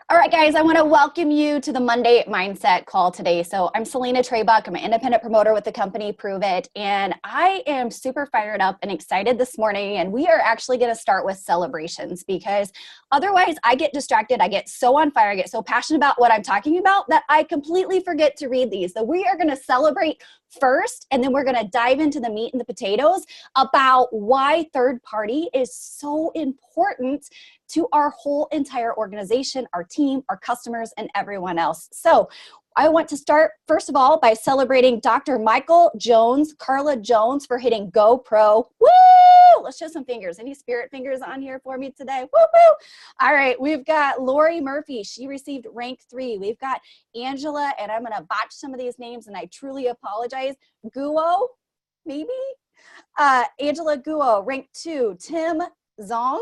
All right, guys, I want to welcome you to the Monday Mindset call today. So I'm Selena Treybuck. I'm an independent promoter with the company Prove It. And I am super fired up and excited this morning. And we are actually going to start with celebrations because otherwise I get distracted. I get so on fire. I get so passionate about what I'm talking about that I completely forget to read these. So we are going to celebrate first, and then we're going to dive into the meat and the potatoes about why third party is so important to our whole entire organization, our team, our customers, and everyone else. So I want to start, first of all, by celebrating Dr. Michael Jones, Carla Jones, for hitting GoPro. Woo! Let's show some fingers. Any spirit fingers on here for me today? Woo woo! All right, we've got Lori Murphy. She received rank 3. We've got Angela, and I'm going to botch some of these names, and I truly apologize. Guo, maybe? Angela Guo, rank 2. Tim Zong,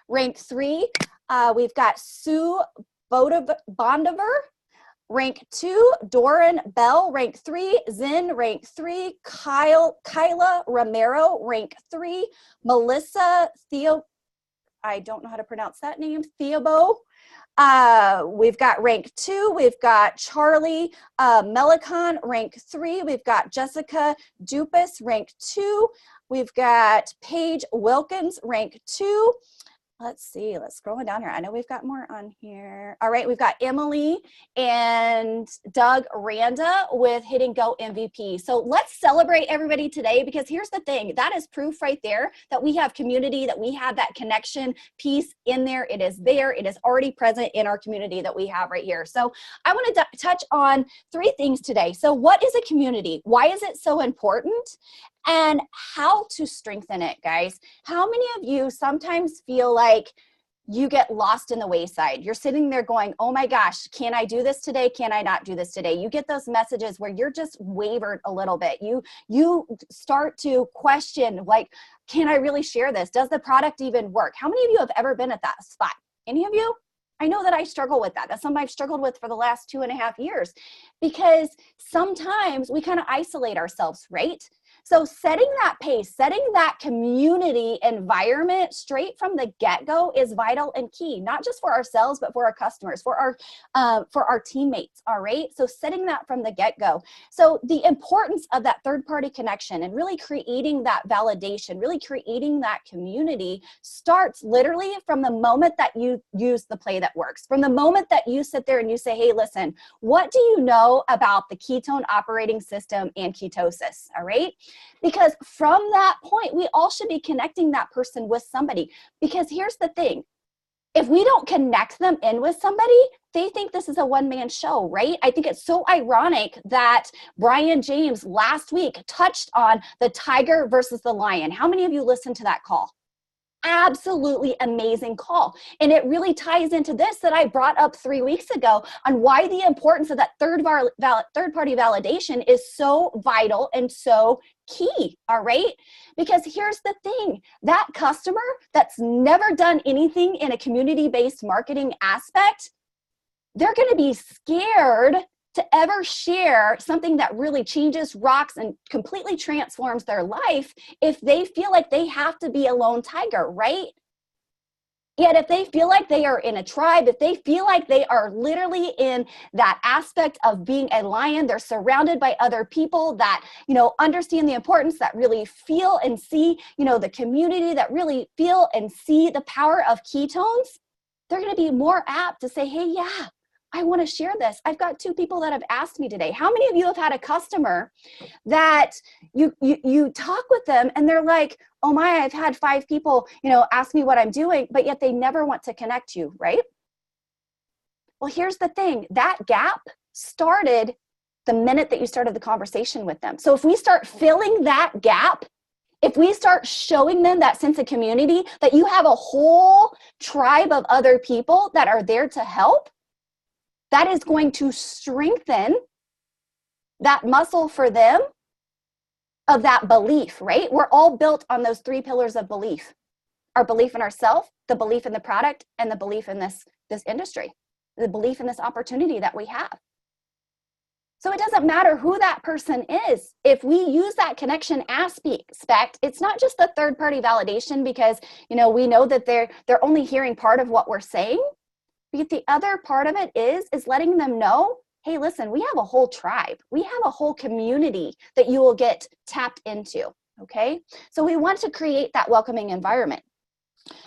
rank 3. We've got Sue Bondiver, rank 2. Doran Bell, rank 3. Zin, rank 3. Kyla Romero, rank 3. Melissa I don't know how to pronounce that name, Theobo. We've got rank 2. We've got Charlie Melicon, rank 3. We've got Jessica Dupas, rank 2. We've got Paige Wilkins, rank 2. Let's see, let's scroll down here. I know we've got more on here. All right, we've got Emily and Doug Randa with Hitting Go MVP. So let's celebrate everybody today, because here's the thing. That is proof right there that we have community, that we have that connection piece in there. It is there. It is already present in our community that we have right here. So I want to touch on 3 things today. So what is a community? Why is it so important? And how to strengthen it, guys. How many of you sometimes feel like you get lost in the wayside? You're sitting there going, oh my gosh, can I do this today? Can I not do this today? You get those messages where you're just wavered a little bit. You start to question, like, can I really share this? Does the product even work? How many of you have ever been at that spot? Any of you? I know that I struggle with that. That's something I've struggled with for the last 2.5 years, because sometimes we kind of isolate ourselves, right? So setting that pace, setting that community environment straight from the get-go is vital and key, not just for ourselves, but for our customers, for our teammates, all right? So setting that from the get-go. So the importance of that third-party connection and really creating that validation, really creating that community starts literally from the moment that you use the play that works, from the moment that you sit there and you say, hey, listen, what do you know about the ketone operating system and ketosis, all right? Because from that point, we all should be connecting that person with somebody. Because here's the thing. If we don't connect them in with somebody, they think this is a one-man show, right? I think it's so ironic that Brian James last week touched on the tiger versus the lion. How many of you listened to that call? Absolutely amazing call. And it really ties into this that I brought up 3 weeks ago on why the importance of that third-party validation is so vital and so key, all right? Because here's the thing, that customer that's never done anything in a community-based marketing aspect, they're going to be scared to ever share something that really changes, rocks, and completely transforms their life if they feel like they have to be a lone tiger, right? Yet if they feel like they are in a tribe, if they feel like they are literally in that aspect of being a lion, they're surrounded by other people that, understand the importance, that really feel and see, the community, that really feel and see the power of ketones, they're going to be more apt to say, hey, yeah, I want to share this. I've got 2 people that have asked me today. How many of you have had a customer that you talk with them and they're like, oh my, I've had 5 people, ask me what I'm doing, but yet they never want to connect you, right? Well, here's the thing. That gap started the minute that you started the conversation with them. So if we start filling that gap, if we start showing them that sense of community, that you have a whole tribe of other people that are there to help, that is going to strengthen that muscle for them of that belief, right? We're all built on those 3 pillars of belief. Our belief in ourselves, the belief in the product, and the belief in this industry, the belief in this opportunity that we have. So it doesn't matter who that person is. If we use that connection aspect, it's not just the third-party validation because, we know that they're only hearing part of what we're saying. But the other part of it is letting them know, hey, listen, we have a whole tribe. We have a whole community that you will get tapped into, okay? So we want to create that welcoming environment.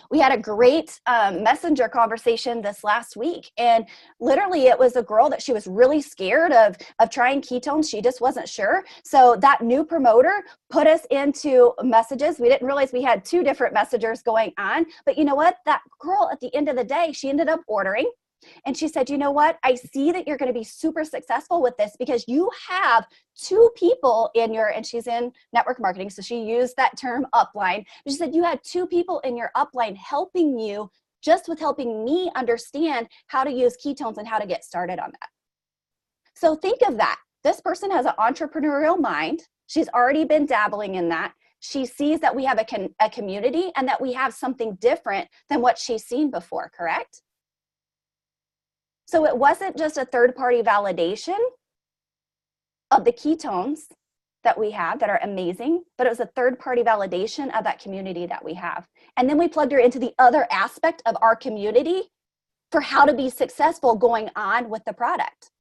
We had a great messenger conversation this last week, and literally it was a girl that she was really scared of trying ketones. She just wasn't sure. So that new promoter put us into messages. We didn't realize we had 2 different messengers going on, but you know what? That girl at the end of the day, she ended up ordering. And she said, you know what? I see that you're going to be super successful with this because you have 2 people in your, and she's in network marketing, so she used that term upline. But she said, you had 2 people in your upline helping you just with helping me understand how to use ketones and how to get started on that. So think of that. This person has an entrepreneurial mind. She's already been dabbling in that. She sees that we have a community and that we have something different than what she's seen before, correct? So it wasn't just a third-party validation of the ketones that we have that are amazing, but it was a third-party validation of that community that we have. And then we plugged her into the other aspect of our community for how to be successful going on with the product,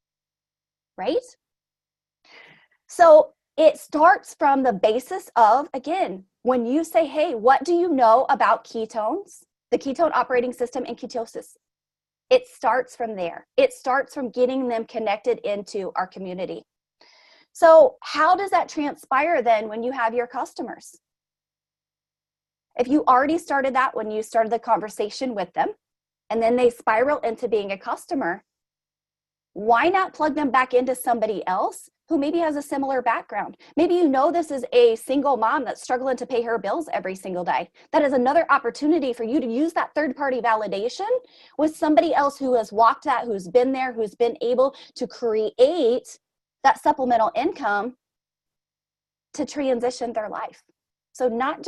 right? So it starts from the basis of, again, when you say, hey, what do you know about ketones, the ketone operating system and ketosis? It starts from there. It starts from getting them connected into our community. So how does that transpire then when you have your customers? If you already started that when you started the conversation with them, and then they spiral into being a customer, why not plug them back into somebody else who maybe has a similar background? Maybe you know this is a single mom that's struggling to pay her bills every single day. That is another opportunity for you to use that third-party validation with somebody else who has walked that, who's been there, who's been able to create that supplemental income to transition their life. So not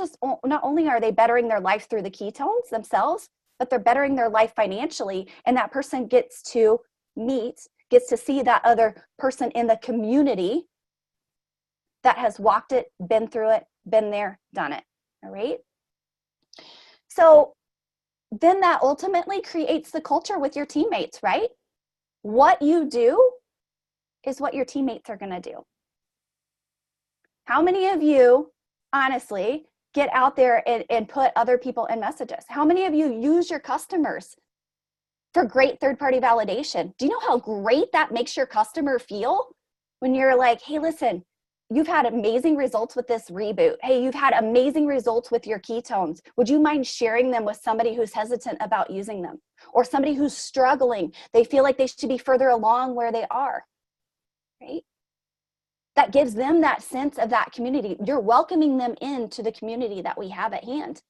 only are they bettering their life through the ketones themselves, but they're bettering their life financially, and that person gets to see that other person in the community that has walked it, been through it, been there, done it, all right? So then that ultimately creates the culture with your teammates, right? What you do is what your teammates are gonna do. How many of you, honestly, get out there and put other people in messages? How many of you use your customers for great third-party validation? Do you know how great that makes your customer feel when you're like, hey, listen, you've had amazing results with this reboot. Hey, you've had amazing results with your ketones. Would you mind sharing them with somebody who's hesitant about using them? Or somebody who's struggling, they feel like they should be further along where they are, right? That gives them that sense of that community. You're welcoming them into the community that we have at hand.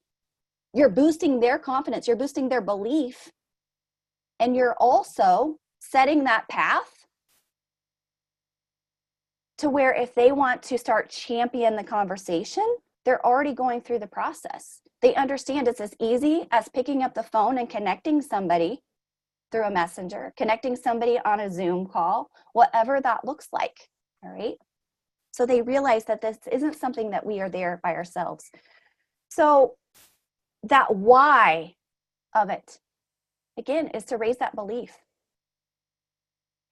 You're boosting their confidence, you're boosting their belief, and you're also setting that path to where if they want to start champion the conversation, they're already going through the process. They understand it's as easy as picking up the phone and connecting somebody through a messenger, connecting somebody on a Zoom call, whatever that looks like, all right? So they realize that this isn't something that we are there by ourselves. So that why of it, again, is to raise that belief.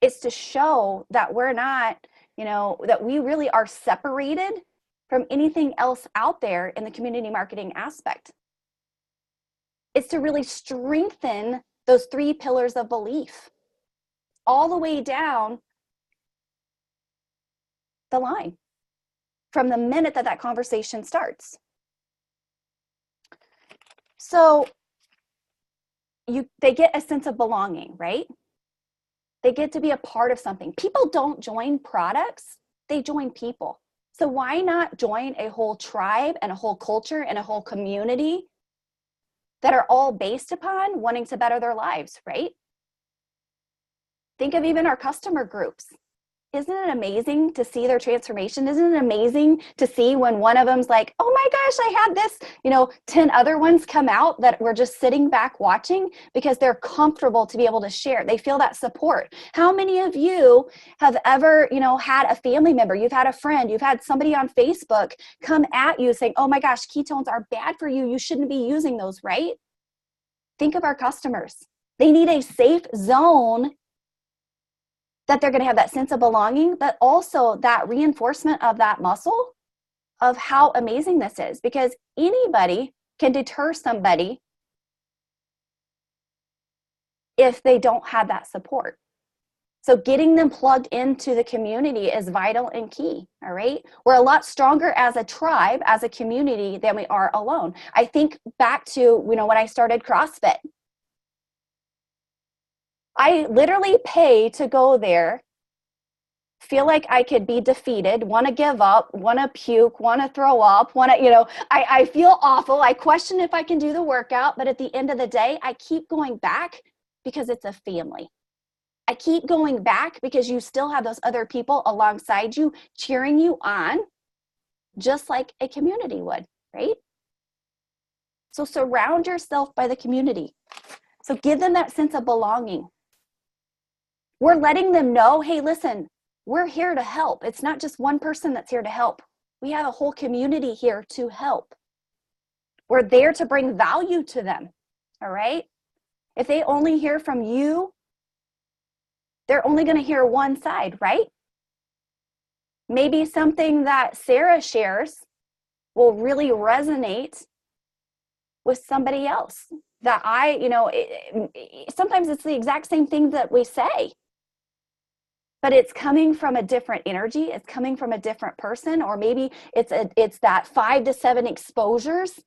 It's to show that we're not, that we really are separated from anything else out there in the community marketing aspect. It's to really strengthen those 3 pillars of belief all the way down the line from the minute that conversation starts. So they get a sense of belonging, right? They get to be a part of something. People don't join products, they join people. So why not join a whole tribe and a whole culture and a whole community that are all based upon wanting to better their lives, right? Think of even our customer groups. Isn't it amazing to see their transformation? Isn't it amazing to see when one of them's like, oh my gosh, I had this, 10 other ones come out that we're just sitting back watching because they're comfortable to be able to share. They feel that support. How many of you have ever, had a family member, you've had a friend, you've had somebody on Facebook come at you saying, oh my gosh, ketones are bad for you. You shouldn't be using those, right? Think of our customers. They need a safe zone that they're going to have that sense of belonging, but also that reinforcement of that muscle of how amazing this is, because anybody can deter somebody if they don't have that support. So getting them plugged into the community is vital and key, all right? We're a lot stronger as a tribe, as a community, than we are alone. I think back to, when I started CrossFit. I literally pay to go there, feel like I could be defeated, want to give up, want to puke, want to throw up, I feel awful. I question if I can do the workout, but at the end of the day, I keep going back because it's a family. I keep going back because you still have those other people alongside you cheering you on, just like a community would, right? So surround yourself by the community. So give them that sense of belonging. We're letting them know, hey, listen, we're here to help. It's not just one person that's here to help. We have a whole community here to help. We're there to bring value to them, all right? If they only hear from you, they're only going to hear one side, right? Maybe something that Sarah shares will really resonate with somebody else. That sometimes it's the exact same thing that we say, but it's coming from a different energy. It's coming from a different person, or maybe it's that 5 to 7 exposures.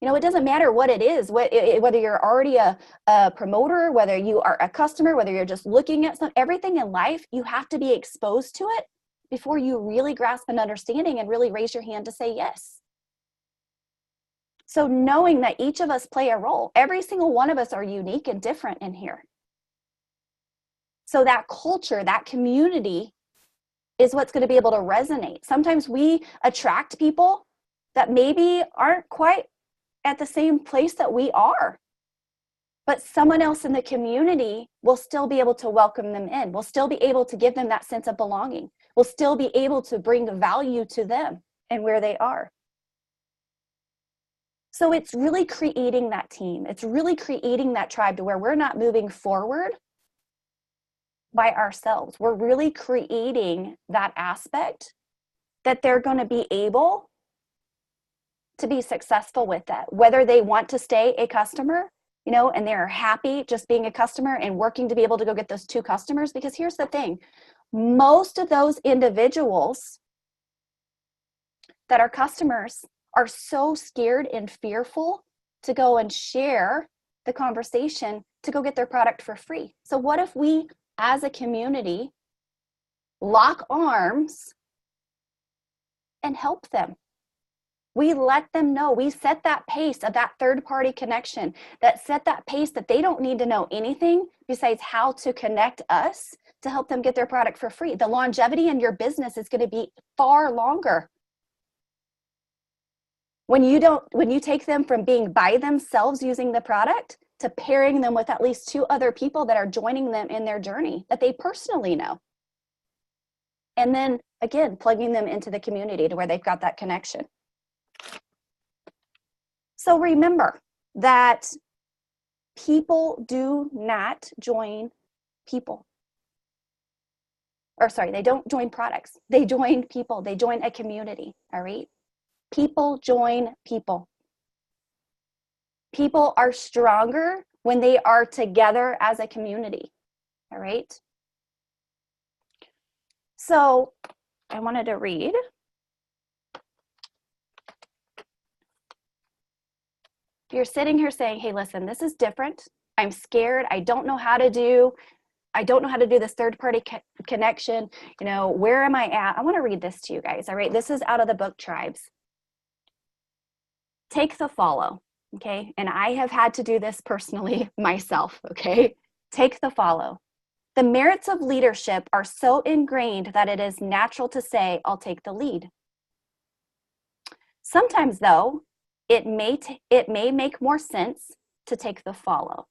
It doesn't matter what it is, whether you're already a promoter, whether you are a customer, whether you're just looking at everything in life, you have to be exposed to it before you really grasp an understanding and really raise your hand to say yes. So knowing that each of us play a role, every single one of us are unique and different in here. So that culture, that community is what's going to be able to resonate. Sometimes we attract people that maybe aren't quite at the same place that we are, but someone else in the community will still be able to welcome them in. We'll still be able to give them that sense of belonging. We'll still be able to bring value to them and where they are. So it's really creating that team. It's really creating that tribe to where we're not moving forward by ourselves. We're really creating that aspect that they're going to be able to be successful with that, whether they want to stay a customer, and they're happy just being a customer and working to be able to go get those 2 customers. Because here's the thing, most of those individuals that are customers are so scared and fearful to go and share the conversation to go get their product for free. So what if we, as a community, lock arms and help them? We let them know. We set that pace of that third-party connection, that set that pace that they don't need to know anything besides how to connect us to help them get their product for free. The longevity in your business is going to be far longer when you take them from being by themselves using the product to pairing them with at least 2 other people that are joining them in their journey that they personally know. And then again, plugging them into the community to where they've got that connection. So remember that people do not join people. Or sorry, they don't join products. They join people. They join a community, all right? People join people. People are stronger when they are together as a community, all right? So I wanted to read. If you're sitting here saying, hey, listen, this is different. I'm scared. I don't know how to do this third-party connection. Where am I at? I want to read this to you guys, all right? This is out of the book Tribes. Take the follow, okay? And I have had to do this personally myself, okay? Take the follow. The merits of leadership are so ingrained that it is natural to say, I'll take the lead. Sometimes, though, it may make more sense to take the follow.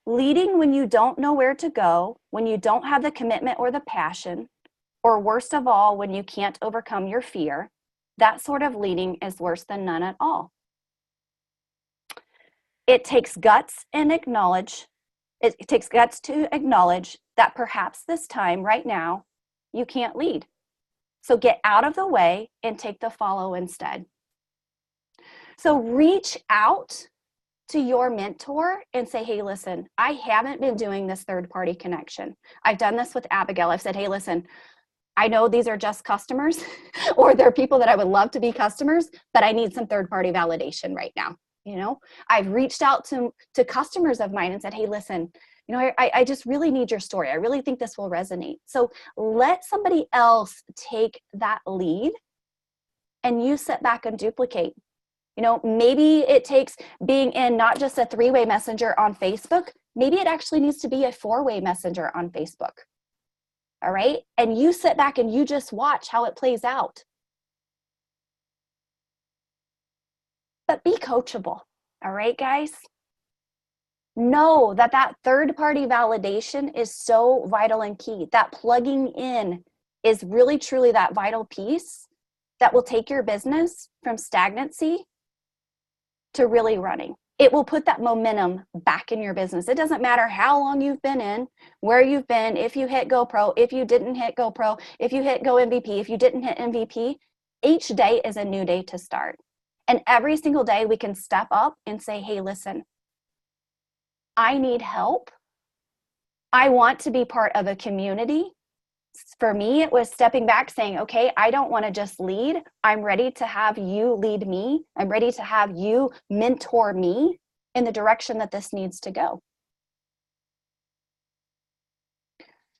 Leading when you don't know where to go, when you don't have the commitment or the passion, or worst of all, when you can't overcome your fear, that sort of leading is worse than none at all. It takes guts and it takes guts to acknowledge that perhaps this time right now you can't lead. So get out of the way and take the follow instead. So reach out to your mentor and say, hey, listen, I haven't been doing this third-party connection. I've done this with Abigail. I've said, hey, listen, I know these are just customers or they're people that I would love to be customers, but I need some third-party validation right now. I've reached out to customers of mine and said, hey, listen, I just really need your story. I really think this will resonate. So let somebody else take that lead and you sit back and duplicate. Maybe it takes being in not just a 3-way messenger on Facebook. Maybe it actually needs to be a 4-way messenger on Facebook. All right. And you sit back and you just watch how it plays out. But be coachable. All right, guys. Know that third-party validation is so vital and key. That plugging in is really, truly that vital piece that will take your business from stagnancy to really running. It will put that momentum back in your business. It doesn't matter how long you've been in, where you've been, if you hit GoPro, if you didn't hit GoPro, if you hit Go MVP, if you didn't hit MVP, each day is a new day to start. And every single day we can step up and say, hey, listen, I need help. I want to be part of a community. For me, it was stepping back saying, okay, I don't want to just lead. I'm ready to have you lead me. I'm ready to have you mentor me in the direction that this needs to go.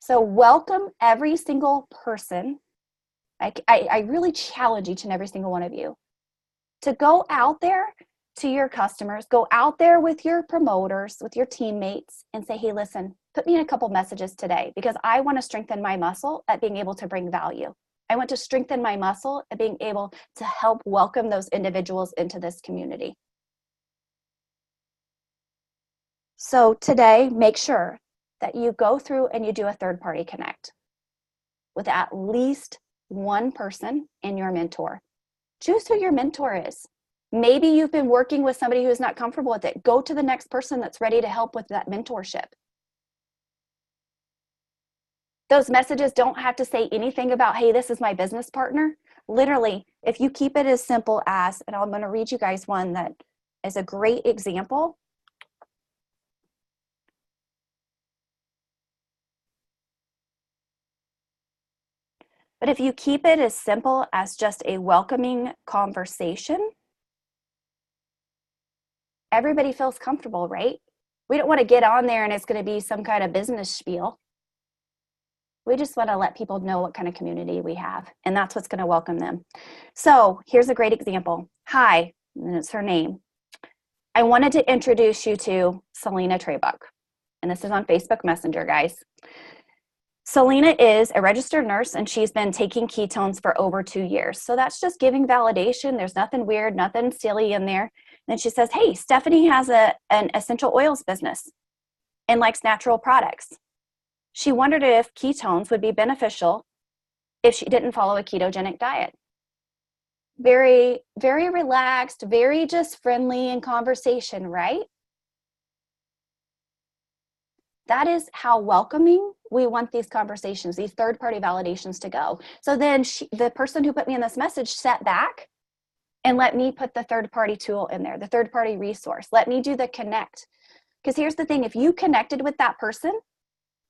So welcome every single person. I really challenge each and every single one of you to go out there to your customers, go out there with your promoters, with your teammates, and say, hey, listen, put me in a couple messages today because I want to strengthen my muscle at being able to bring value. I want to strengthen my muscle at being able to help welcome those individuals into this community. So today, make sure that you go through and you do a third-party connect with at least one person and your mentor. Choose who your mentor is. Maybe you've been working with somebody who is not comfortable with it. Go to the next person that's ready to help with that mentorship. Those messages don't have to say anything about, hey, this is my business partner. Literally, if you keep it as simple as, and I'm going to read you guys one that is a great example. But if you keep it as simple as just a welcoming conversation, everybody feels comfortable, right? We don't want to get on there and it's going to be some kind of business spiel. We just want to let people know what kind of community we have, and that's what's going to welcome them. So here's a great example. Hi, and it's her name. I wanted to introduce you to Selena Traybuck, and this is on Facebook Messenger, guys. Selena is a registered nurse, and she's been taking ketones for over 2 years. So that's just giving validation. There's nothing weird, nothing silly in there. And she says, hey, Stephanie has an essential oils business and likes natural products. She wondered if ketones would be beneficial if she didn't follow a ketogenic diet. Very, very relaxed, very just friendly in conversation, right? That is how welcoming we want these conversations, these third-party validations to go. So then the person who put me in this message sat back and let me put the third-party tool in there, the third-party resource. Let me do the connect. Because here's the thing, if you connected with that person,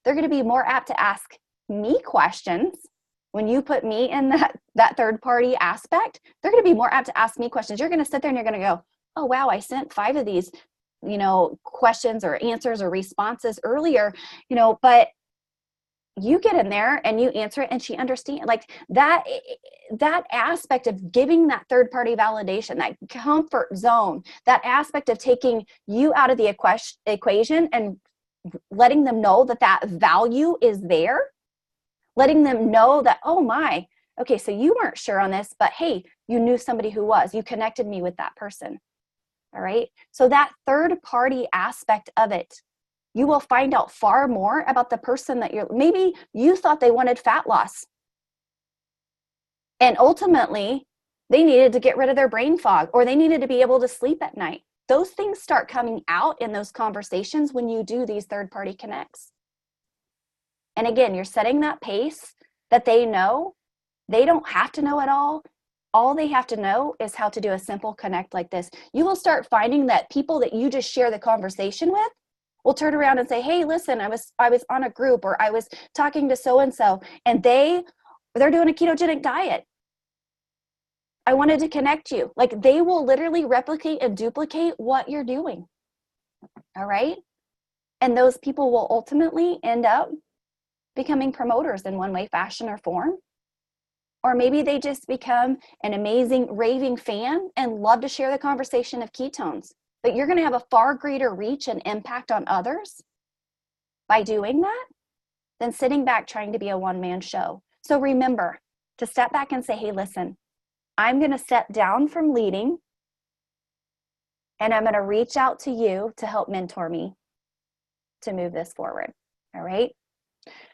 they're going to be more apt to ask me questions. When you put me in that third-party aspect, they're going to be more apt to ask me questions. You're going to sit there and you're going to go, oh, wow, I sent 5 of these, questions or answers or responses earlier, but you get in there and you answer it and she understands, like that aspect of giving that third party validation, that comfort zone, that aspect of taking you out of the equation and letting them know that value is there, letting them know that, oh my, okay, so you weren't sure on this, but hey, you knew somebody who was, you connected me with that person. All right. So that third party aspect of it, you will find out far more about the person that maybe you thought they wanted fat loss. And ultimately they needed to get rid of their brain fog, or they needed to be able to sleep at night. Those things start coming out in those conversations when you do these third-party connects. And again, you're setting that pace that they know. They don't have to know it all. All they have to know is how to do a simple connect like this. You will start finding that people that you just share the conversation with will turn around and say, hey, listen, I was on a group, or I was talking to so-and-so, and they're doing a ketogenic diet. I wanted to connect you. Like, they will literally replicate and duplicate what you're doing. All right. And those people will ultimately end up becoming promoters in one way, fashion, or form. Or maybe they just become an amazing raving fan and love to share the conversation of ketones. But you're going to have a far greater reach and impact on others by doing that than sitting back trying to be a one-man show. So remember to step back and say, hey, listen, I'm going to step down from leading, and I'm going to reach out to you to help mentor me to move this forward. All right.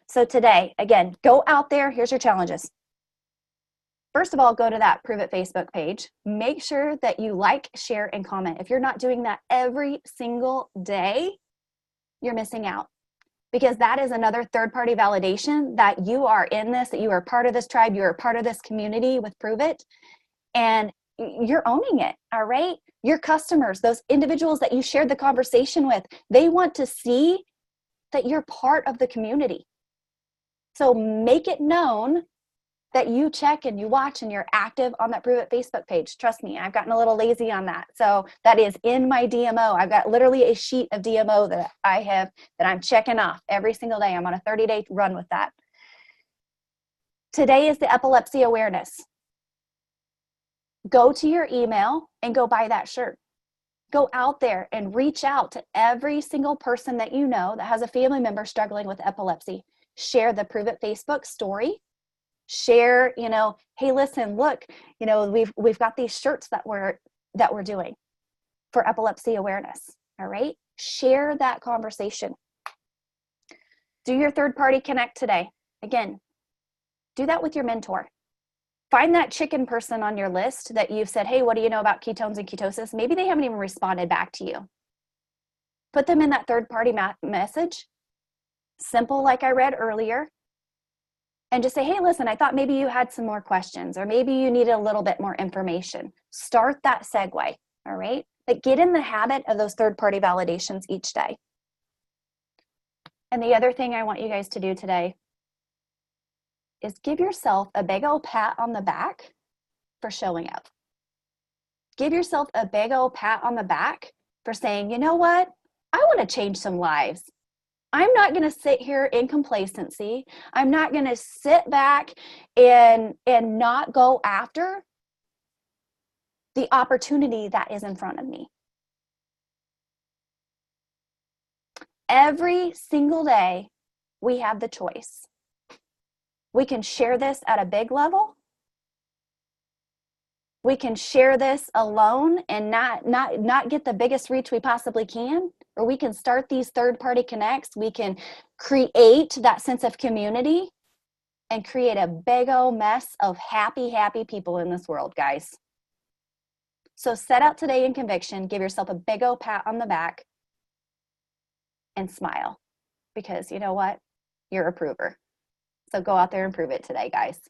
So today, again, go out there. Here's your challenges. First of all, go to that Prove It Facebook page. Make sure that you like, share, and comment. If you're not doing that every single day, you're missing out, because that is another third-party validation that you are in this, that you are part of this tribe, you are part of this community with Prove It, and you're owning it, all right? Your customers, those individuals that you shared the conversation with, they want to see that you're part of the community. So make it known that you check and you watch and you're active on that Prove It Facebook page. Trust me, I've gotten a little lazy on that. So that is in my DMO. I've got literally a sheet of DMO that I'm checking off every single day. I'm on a 30-day run with that. Today is the epilepsy awareness. Go to your email and go buy that shirt. Go out there and reach out to every single person that you know that has a family member struggling with epilepsy. Share the Prove It Facebook story. Share, hey, listen, look, we've got these shirts that we're doing for epilepsy awareness. All right. Share that conversation. Do your third-party connect today. Again, do that with your mentor. Find that chicken person on your list that you've said, hey, what do you know about ketones and ketosis? Maybe they haven't even responded back to you. Put them in that third-party message. Simple, like I read earlier. And just say, hey, listen, I thought maybe you had some more questions, or maybe you needed a little bit more information. Start that segue, all right? But get in the habit of those third-party validations each day. And the other thing I want you guys to do today is give yourself a big old pat on the back for showing up. Give yourself a big old pat on the back for saying, you know what? I want to change some lives. I'm not going to sit here in complacency. I'm not going to sit back and not go after the opportunity that is in front of me. Every single day, we have the choice. We can share this at a big level. We can share this alone and not get the biggest reach we possibly can. Or we can start these third-party connects. We can create that sense of community and create a big old mess of happy people in this world, guys. So set out today in conviction, give yourself a big old pat on the back, and smile. Because you know what? You're a prover. So go out there and prove it today, guys.